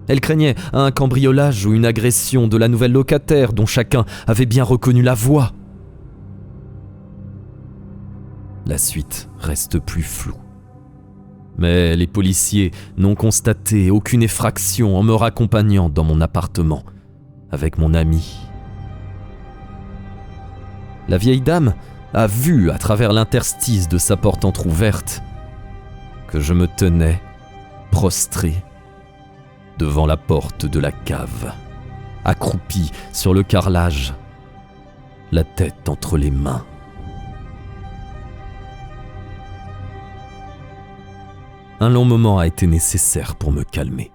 S1: Elle craignait un cambriolage ou une agression de la nouvelle locataire dont chacun avait bien reconnu la voix. La suite reste plus floue. Mais les policiers n'ont constaté aucune effraction en me raccompagnant dans mon appartement avec mon ami. La vieille dame a vu à travers l'interstice de sa porte entr'ouverte que je me tenais prostré devant la porte de la cave, accroupi sur le carrelage, la tête entre les mains. Un long moment a été nécessaire pour me calmer.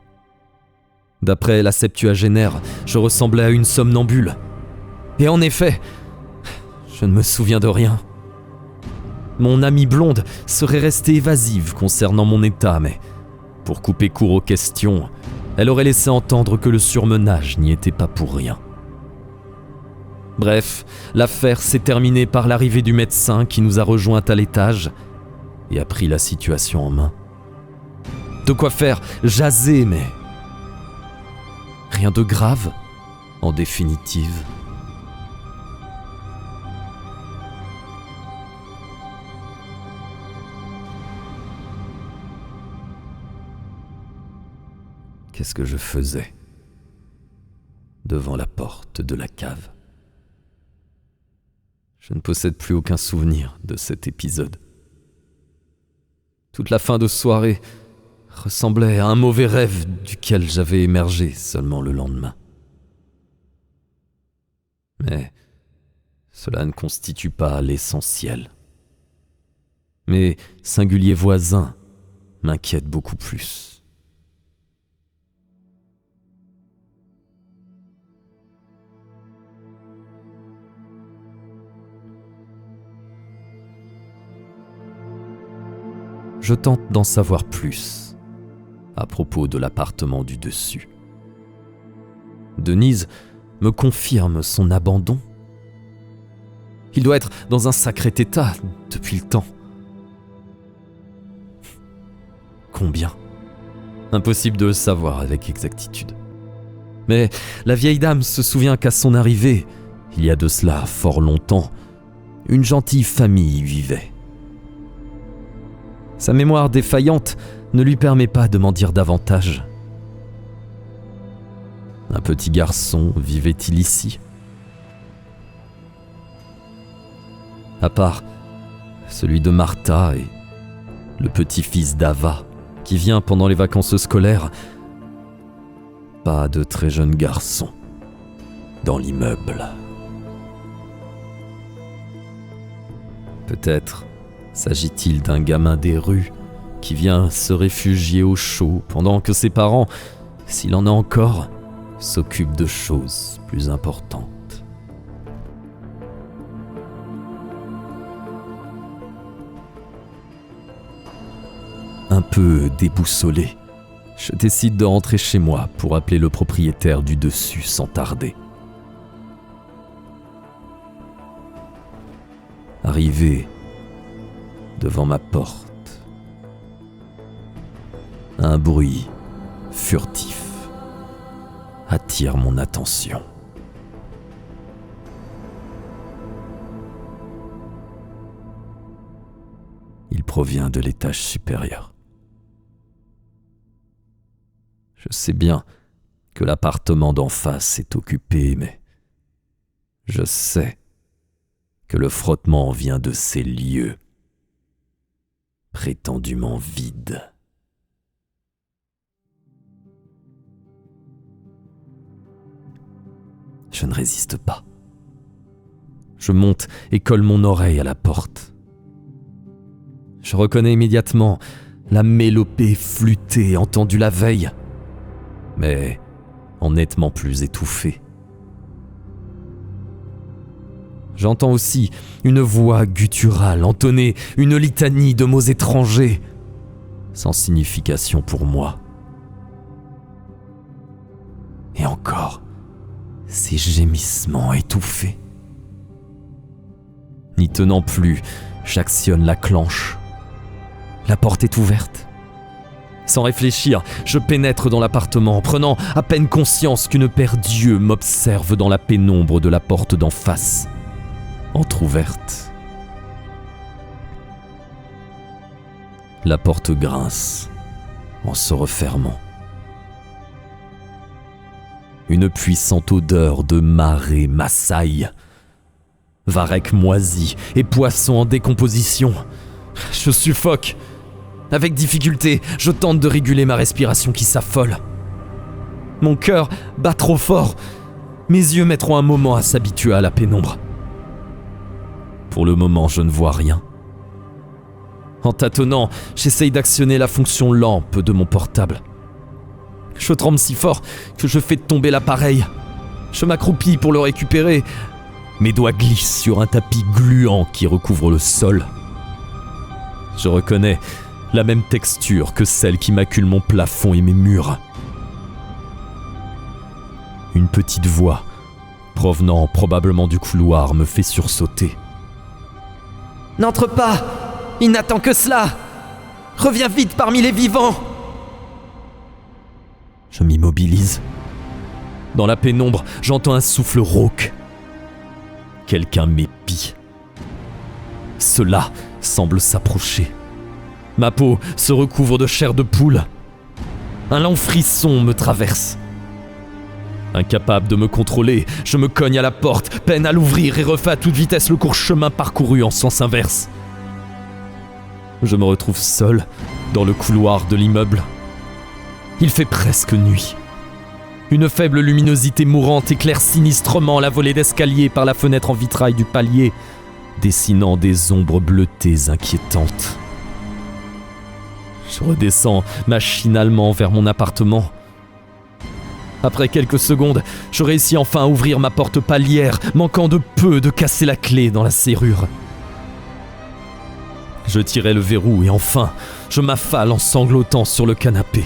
S1: D'après la septuagénaire, je ressemblais à une somnambule. Et en effet, je ne me souviens de rien. Mon amie blonde serait restée évasive concernant mon état, mais pour couper court aux questions, elle aurait laissé entendre que le surmenage n'y était pas pour rien. Bref, l'affaire s'est terminée par l'arrivée du médecin qui nous a rejoints à l'étage et a pris la situation en main. De quoi faire jaser, mais rien de grave, en définitive. Qu'est-ce que je faisais devant la porte de la cave ? Je ne possède plus aucun souvenir de cet épisode. Toute la fin de soirée ressemblait à un mauvais rêve duquel j'avais émergé seulement le lendemain. Mais cela ne constitue pas l'essentiel. Mes singuliers voisins m'inquiètent beaucoup plus. Je tente d'en savoir plus à propos de l'appartement du dessus. Denise me confirme son abandon. Il doit être dans un sacré état depuis le temps. combien? Impossible de le savoir avec exactitude. Mais la vieille dame se souvient qu'à son arrivée, il y a de cela fort longtemps, une gentille famille y vivait. Sa mémoire défaillante ne lui permet pas de m'en dire davantage. Un petit garçon vivait-il ici? À part celui de Martha et le petit-fils d'Ava, qui vient pendant les vacances scolaires, pas de très jeune garçon dans l'immeuble. Peut-être s'agit-il d'un gamin des rues qui vient se réfugier au chaud pendant que ses parents, s'il en a encore, s'occupent de choses plus importantes. Un peu déboussolé, je décide de rentrer chez moi pour appeler le propriétaire du dessus sans tarder. Arrivé devant ma porte, un bruit furtif attire mon attention. Il provient de l'étage supérieur. Je sais bien que l'appartement d'en face est occupé, mais je sais que le frottement vient de ces lieux prétendument vides. Je ne résiste pas. Je monte et colle mon oreille à la porte. Je reconnais immédiatement la mélopée flûtée entendue la veille, mais en nettement plus étouffée. J'entends aussi une voix gutturale entonner une litanie de mots étrangers, sans signification pour moi. Et encore, ces gémissements étouffés. N'y tenant plus, j'actionne la clenche. La porte est ouverte. Sans réfléchir, je pénètre dans l'appartement, prenant à peine conscience qu'une paire d'yeux m'observe dans la pénombre de la porte d'en face, entr'ouverte. La porte grince en se refermant. Une puissante odeur de marée m'assaille. Varech moisi et poisson en décomposition. Je suffoque. Avec difficulté, je tente de réguler ma respiration qui s'affole. Mon cœur bat trop fort. Mes yeux mettront un moment à s'habituer à la pénombre. Pour le moment, je ne vois rien. En tâtonnant, j'essaye d'actionner la fonction lampe de mon portable. Je tremble si fort que je fais tomber l'appareil. Je m'accroupis pour le récupérer. Mes doigts glissent sur un tapis gluant qui recouvre le sol. Je reconnais la même texture que celle qui macule mon plafond et mes murs. Une petite voix, provenant probablement du couloir, me fait sursauter. « N'entre pas! Il n'attend que cela! Reviens vite parmi les vivants !» Je m'immobilise. Dans la pénombre, j'entends un souffle rauque. Quelqu'un m'épie. Cela semble s'approcher. Ma peau se recouvre de chair de poule. Un lent frisson me traverse. Incapable de me contrôler, je me cogne à la porte, peine à l'ouvrir et refais à toute vitesse le court chemin parcouru en sens inverse. Je me retrouve seul dans le couloir de l'immeuble. Il fait presque nuit. Une faible luminosité mourante éclaire sinistrement la volée d'escalier par la fenêtre en vitrail du palier, dessinant des ombres bleutées inquiétantes. Je redescends machinalement vers mon appartement. Après quelques secondes, je réussis enfin à ouvrir ma porte palière, manquant de peu de casser la clé dans la serrure. Je tirai le verrou et enfin, je m'affale en sanglotant sur le canapé.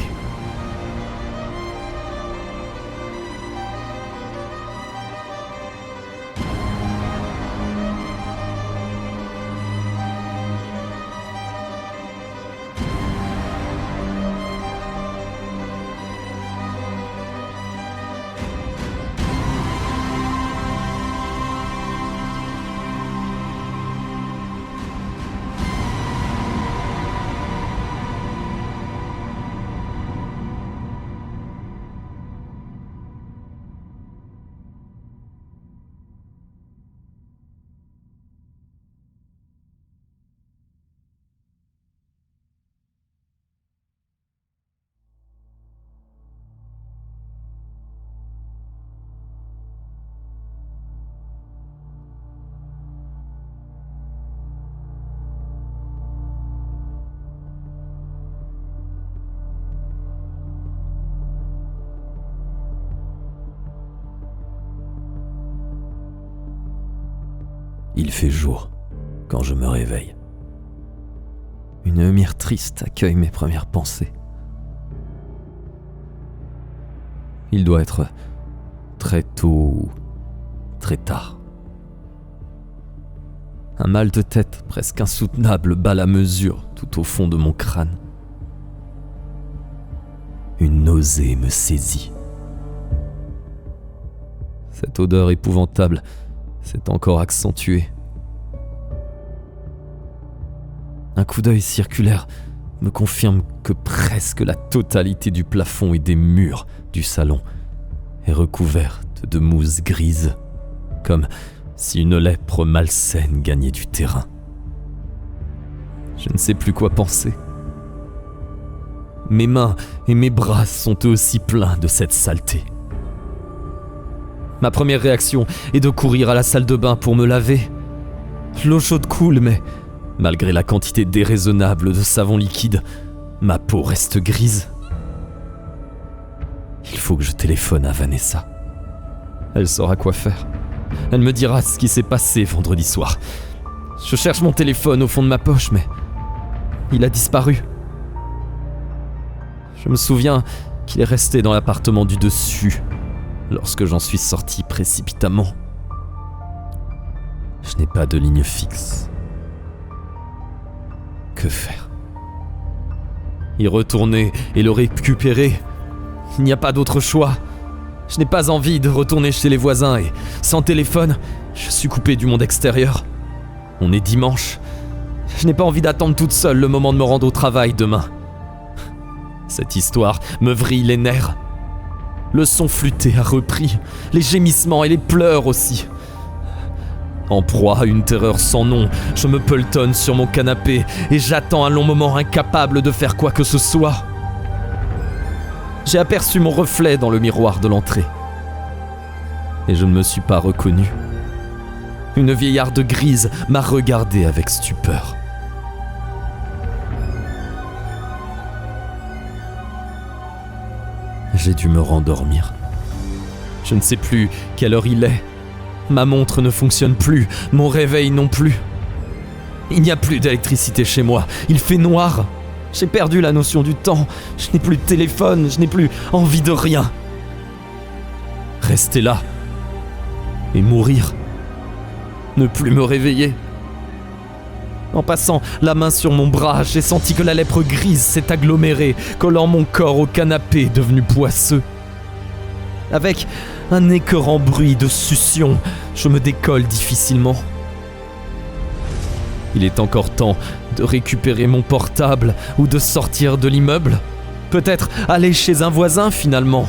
S1: Il fait jour quand je me réveille. Une mire triste accueille mes premières pensées. Il doit être très tôt ou très tard. Un mal de tête presque insoutenable bat la mesure tout au fond de mon crâne. Une nausée me saisit. Cette odeur épouvantable s'est encore accentuée. Un coup d'œil circulaire me confirme que presque la totalité du plafond et des murs du salon est recouverte de mousse grise, comme si une lèpre malsaine gagnait du terrain. Je ne sais plus quoi penser. Mes mains et mes bras sont eux aussi pleins de cette saleté. Ma première réaction est de courir à la salle de bain pour me laver. L'eau chaude coule, mais malgré la quantité déraisonnable de savon liquide, ma peau reste grise. Il faut que je téléphone à Vanessa. Elle saura quoi faire. Elle me dira ce qui s'est passé vendredi soir. Je cherche mon téléphone au fond de ma poche, mais il a disparu. Je me souviens qu'il est resté dans l'appartement du dessus lorsque j'en suis sorti précipitamment. Je n'ai pas de ligne fixe. Que faire? Y retourner et le récupérer? Il n'y a pas d'autre choix. Je n'ai pas envie de retourner chez les voisins et, sans téléphone, je suis coupé du monde extérieur. On est dimanche. Je n'ai pas envie d'attendre toute seule le moment de me rendre au travail demain. Cette histoire me vrille les nerfs. Le son flûté a repris, les gémissements et les pleurs aussi. En proie à une terreur sans nom, je me pelotonne sur mon canapé et j'attends un long moment incapable de faire quoi que ce soit. J'ai aperçu mon reflet dans le miroir de l'entrée. Et je ne me suis pas reconnu. Une vieillarde grise m'a regardé avec stupeur. J'ai dû me rendormir. Je ne sais plus quelle heure il est. Ma montre ne fonctionne plus, mon réveil non plus. Il n'y a plus d'électricité chez moi, il fait noir. J'ai perdu la notion du temps, je n'ai plus de téléphone, je n'ai plus envie de rien. Rester là et mourir. Ne plus me réveiller. En passant la main sur mon bras, j'ai senti que la lèpre grise s'est agglomérée, collant mon corps au canapé devenu poisseux. Avec un écœurant bruit de succion, je me décolle difficilement. Il est encore temps de récupérer mon portable ou de sortir de l'immeuble. Peut-être aller chez un voisin finalement.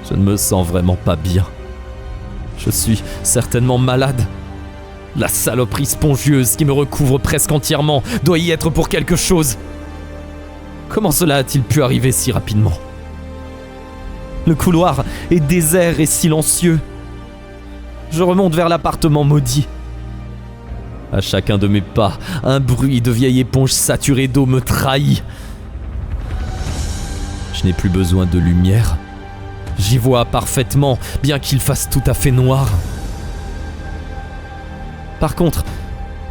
S1: Je ne me sens vraiment pas bien. Je suis certainement malade. La saloperie spongieuse qui me recouvre presque entièrement doit y être pour quelque chose. Comment cela a-t-il pu arriver si rapidement ? Le couloir est désert et silencieux. Je remonte vers l'appartement maudit. À chacun de mes pas, un bruit de vieille éponge saturée d'eau me trahit. Je n'ai plus besoin de lumière. J'y vois parfaitement, bien qu'il fasse tout à fait noir. Par contre,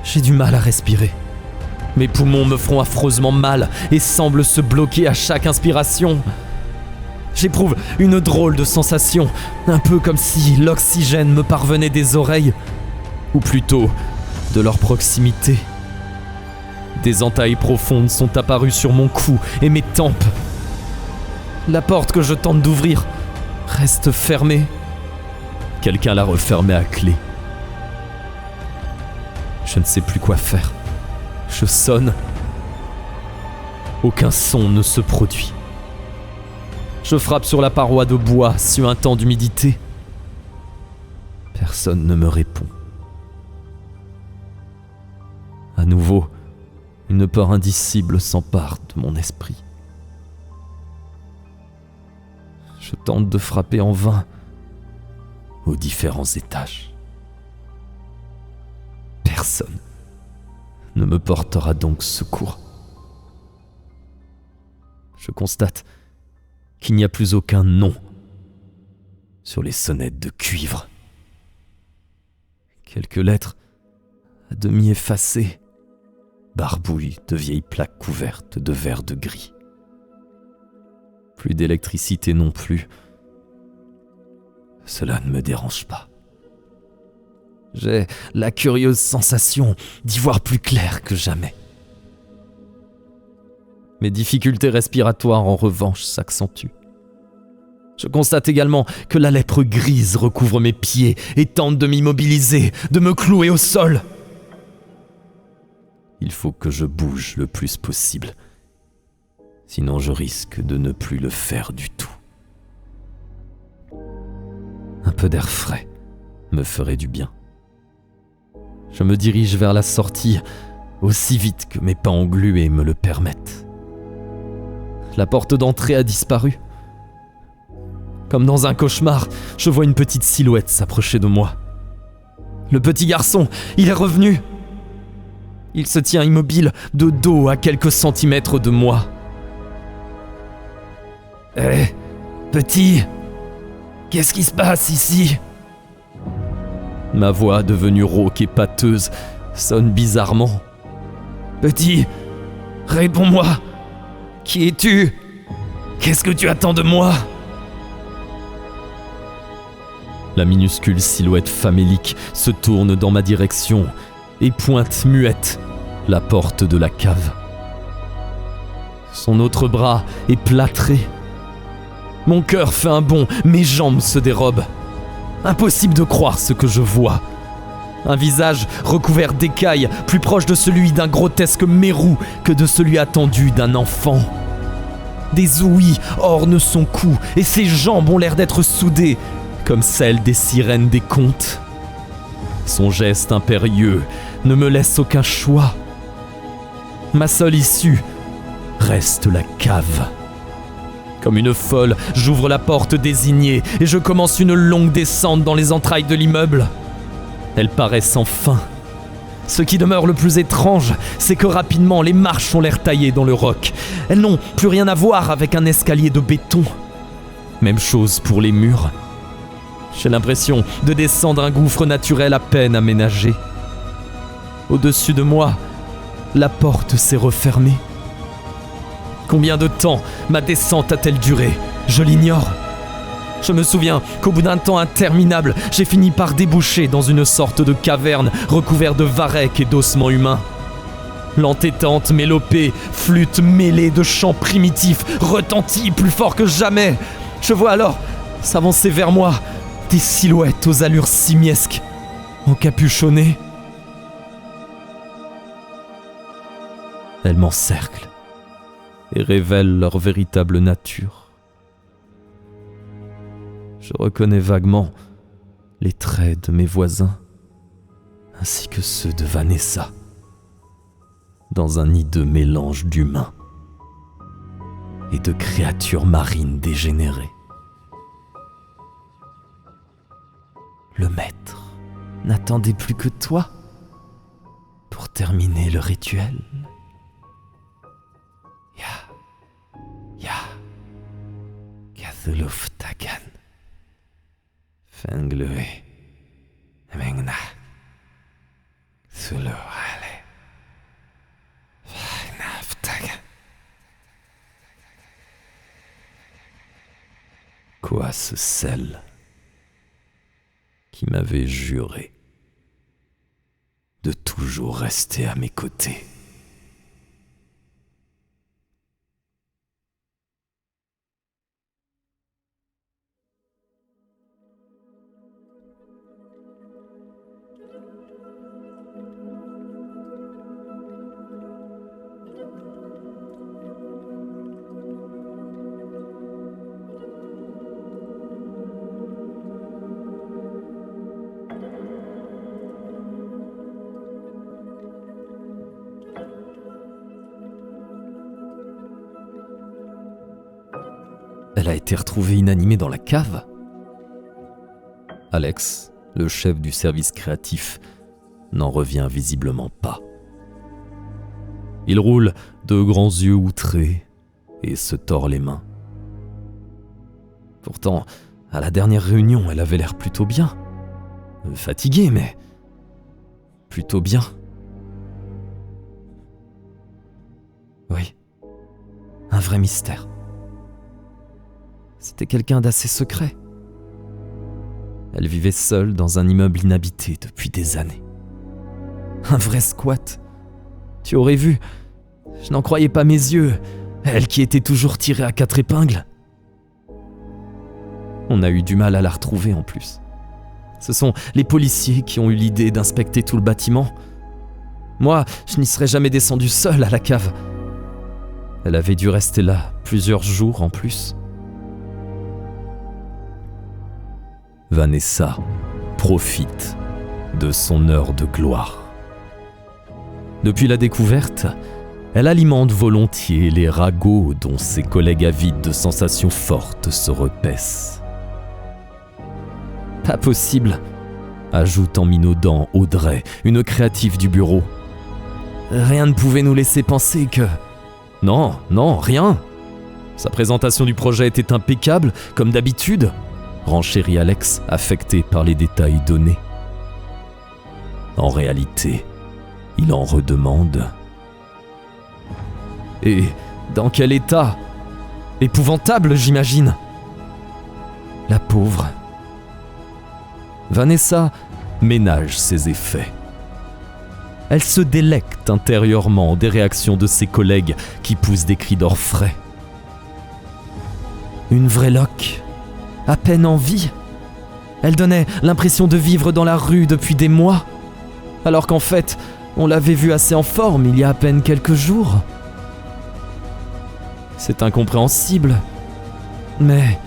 S1: j'ai du mal à respirer. Mes poumons me font affreusement mal et semblent se bloquer à chaque inspiration. J'éprouve une drôle de sensation, un peu comme si l'oxygène me parvenait des oreilles, ou plutôt de leur proximité. Des entailles profondes sont apparues sur mon cou et mes tempes. La porte que je tente d'ouvrir reste fermée. Quelqu'un l'a refermée à clé. Je ne sais plus quoi faire. Je sonne. Aucun son ne se produit. Je frappe sur la paroi de bois suintant d'humidité. Personne ne me répond. À nouveau, une peur indicible s'empare de mon esprit. Je tente de frapper en vain aux différents étages. Personne ne me portera donc secours. Je constate qu'il n'y a plus aucun nom sur les sonnettes de cuivre. Quelques lettres, à demi effacées, barbouillent de vieilles plaques couvertes de verre de gris. Plus d'électricité non plus. Cela ne me dérange pas. J'ai la curieuse sensation d'y voir plus clair que jamais. Mes difficultés respiratoires, en revanche, s'accentuent. Je constate également que la lèpre grise recouvre mes pieds et tente de m'immobiliser, de me clouer au sol. Il faut que je bouge le plus possible. Sinon je risque de ne plus le faire du tout. Un peu d'air frais me ferait du bien. Je me dirige vers la sortie aussi vite que mes pas englués me le permettent. La porte d'entrée a disparu. Comme dans un cauchemar, je vois une petite silhouette s'approcher de moi. Le petit garçon, il est revenu. Il se tient immobile, de dos à quelques centimètres de moi. « Hé, petit, qu'est-ce qui se passe ici ?» Ma voix, devenue rauque et pâteuse, sonne bizarrement. « Petit, réponds-moi. Qui es-tu? Qu'est-ce que tu attends de moi ?» La minuscule silhouette famélique se tourne dans ma direction et pointe muette la porte de la cave. Son autre bras est plâtré. Mon cœur fait un bond, mes jambes se dérobent. Impossible de croire ce que je vois. Un visage recouvert d'écailles, plus proche de celui d'un grotesque mérou que de celui attendu d'un enfant. Des ouïes ornent son cou et ses jambes ont l'air d'être soudées, comme celles des sirènes des contes. Son geste impérieux ne me laisse aucun choix. Ma seule issue reste la cave. Comme une folle, j'ouvre la porte désignée et je commence une longue descente dans les entrailles de l'immeuble. Elle paraît sans fin. Ce qui demeure le plus étrange, c'est que rapidement les marches ont l'air taillées dans le roc. Elles n'ont plus rien à voir avec un escalier de béton. Même chose pour les murs. J'ai l'impression de descendre un gouffre naturel à peine aménagé. Au-dessus de moi, la porte s'est refermée. Combien de temps ma descente a-t-elle duré? Je l'ignore. Je me souviens qu'au bout d'un temps interminable, j'ai fini par déboucher dans une sorte de caverne recouverte de varechs et d'ossements humains. L'entêtante mélopée, flûte mêlée de chants primitifs, retentit plus fort que jamais. Je vois alors s'avancer vers moi des silhouettes aux allures simiesques, encapuchonnées. Elles m'encerclent et révèlent leur véritable nature. Je reconnais vaguement les traits de mes voisins, ainsi que ceux de Vanessa, dans un hideux mélange d'humains et de créatures marines dégénérées. Le maître n'attendait plus que toi pour terminer le rituel. Kathluftagan Fenglue Mengna Suluale Fagnaftagan. Quoi ce sel qui m'avait juré de toujours rester à mes côtés? Elle a été retrouvée inanimée dans la cave. Alex, le chef du service créatif, n'en revient visiblement pas. Il roule de grands yeux outrés et se tord les mains. Pourtant, à la dernière réunion, elle avait l'air plutôt bien. Fatiguée, mais plutôt bien. Oui, un vrai mystère. C'était quelqu'un d'assez secret. Elle vivait seule dans un immeuble inhabité depuis des années. Un vrai squat. Tu aurais vu, je n'en croyais pas mes yeux, elle qui était toujours tirée à 4 épingles. On a eu du mal à la retrouver en plus. Ce sont les policiers qui ont eu l'idée d'inspecter tout le bâtiment. Moi, je n'y serais jamais descendu seul à la cave. Elle avait dû rester là plusieurs jours en plus. Vanessa profite de son heure de gloire. Depuis la découverte, elle alimente volontiers les ragots dont ses collègues avides de sensations fortes se repaissent. Pas possible, ajoute en minaudant Audrey, une créative du bureau. Rien ne pouvait nous laisser penser que... Non, rien. Sa présentation du projet était impeccable, comme d'habitude, renchérit Alex, affecté par les détails donnés. En réalité, il en redemande. Et dans quel état? Épouvantable, j'imagine. La pauvre. Vanessa ménage ses effets. Elle se délecte intérieurement des réactions de ses collègues qui poussent des cris d'orfraie. Une vraie loque, à peine en vie. Elle donnait l'impression de vivre dans la rue depuis des mois, alors qu'en fait, on l'avait vue assez en forme il y a à peine quelques jours. C'est incompréhensible. Mais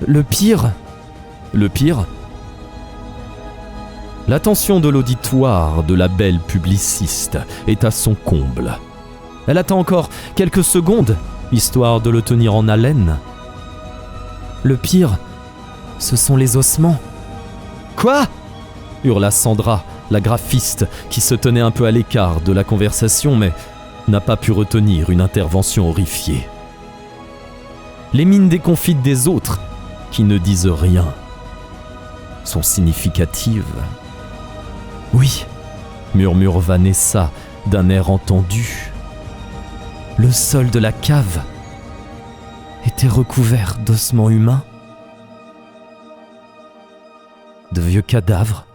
S1: le pire, l'attention de l'auditoire de la belle publiciste est à son comble. Elle attend encore quelques secondes, histoire de le tenir en haleine. Le pire, ce sont les ossements. Quoi ? Hurla Sandra, la graphiste, qui se tenait un peu à l'écart de la conversation, mais n'a pas pu retenir une intervention horrifiée. Les mines déconfites des autres, qui ne disent rien, sont significatives. Oui, murmure Vanessa d'un air entendu. Le sol de la cave était recouvert d'ossements humains, de vieux cadavres,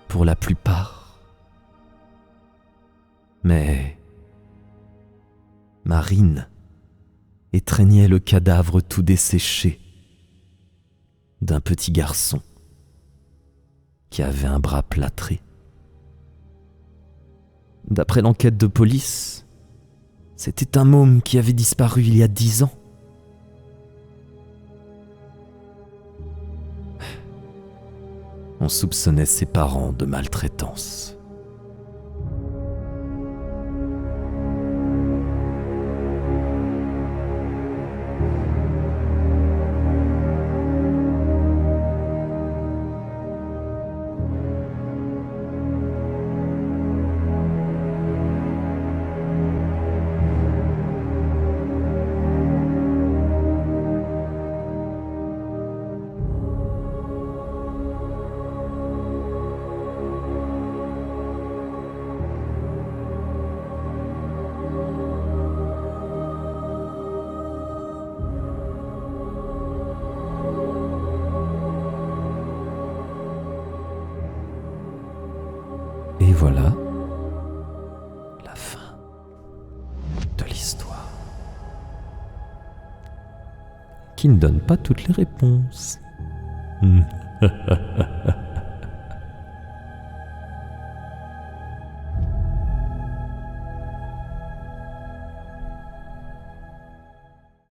S1: pour la plupart. Mais Marine étreignait le cadavre tout desséché d'un petit garçon qui avait un bras plâtré. D'après l'enquête de police, c'était un môme qui avait disparu il y a 10 ans. On soupçonnait ses parents de maltraitance. Et voilà la fin de l'histoire, qui ne donne pas toutes les réponses.